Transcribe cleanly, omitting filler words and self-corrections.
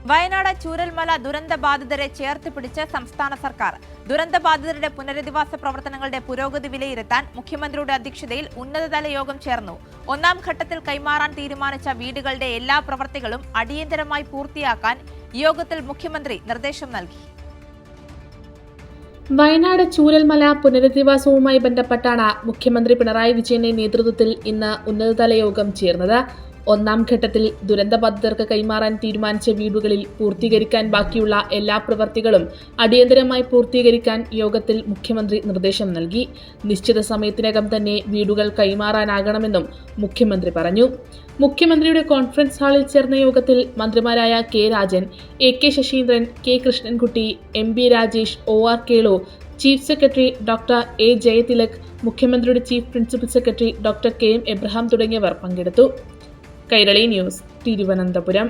വയനാട് ചൂരൽമല ദുരന്തബാധിതരെ ചേർത്ത് പിടിച്ച് സംസ്ഥാന സർക്കാർ. ദുരന്തബാധിതരുടെ പുനരധിവാസ പ്രവർത്തനങ്ങളുടെ പുരോഗതി വിലയിരുത്താൻ മുഖ്യമന്ത്രിയുടെ അധ്യക്ഷതയിൽ ഉന്നതതല യോഗം ചേർന്നു. ഒന്നാം ഘട്ടത്തിൽ കൈമാറാൻ തീരുമാനിച്ച വീടുകളുടെ എല്ലാ പ്രവൃത്തികളും അടിയന്തരമായി പൂർത്തിയാക്കാൻ യോഗത്തിൽ മുഖ്യമന്ത്രി നിർദ്ദേശം നൽകി. വയനാട് ചൂരൽമല പുനരധിവാസവുമായി ബന്ധപ്പെട്ടാണ് മുഖ്യമന്ത്രി പിണറായി വിജയന്റെ നേതൃത്വത്തിൽ ഇന്ന് ഉന്നതതല യോഗം ചേർന്നത്. ഒന്നാം ഘട്ടത്തിൽ ദുരന്തബാധിതർക്ക് കൈമാറാൻ തീരുമാനിച്ച വീടുകളിൽ പൂർത്തീകരിക്കാൻ ബാക്കിയുള്ള എല്ലാ പ്രവൃത്തികളും അടിയന്തരമായി പൂർത്തീകരിക്കാൻ യോഗത്തിൽ മുഖ്യമന്ത്രി നിർദ്ദേശം നൽകി. നിശ്ചിത സമയത്തിനകം തന്നെ വീടുകൾ കൈമാറാനാകണമെന്നും മുഖ്യമന്ത്രി പറഞ്ഞു. മുഖ്യമന്ത്രിയുടെ കോൺഫറൻസ് ഹാളിൽ ചേർന്ന യോഗത്തിൽ മന്ത്രിമാരായ K Rajan, A K Saseendran, K Krishnankutty, M B Rajesh, O R Kelu, chief secretary doctor A Jayathilak, മുഖ്യമന്ത്രിയുടെ chief principal secretary doctor K M Abraham തുടങ്ങിയവർ പങ്കെടുത്തു. കൈരളി ന്യൂസ്, തിരുവനന്തപുരം.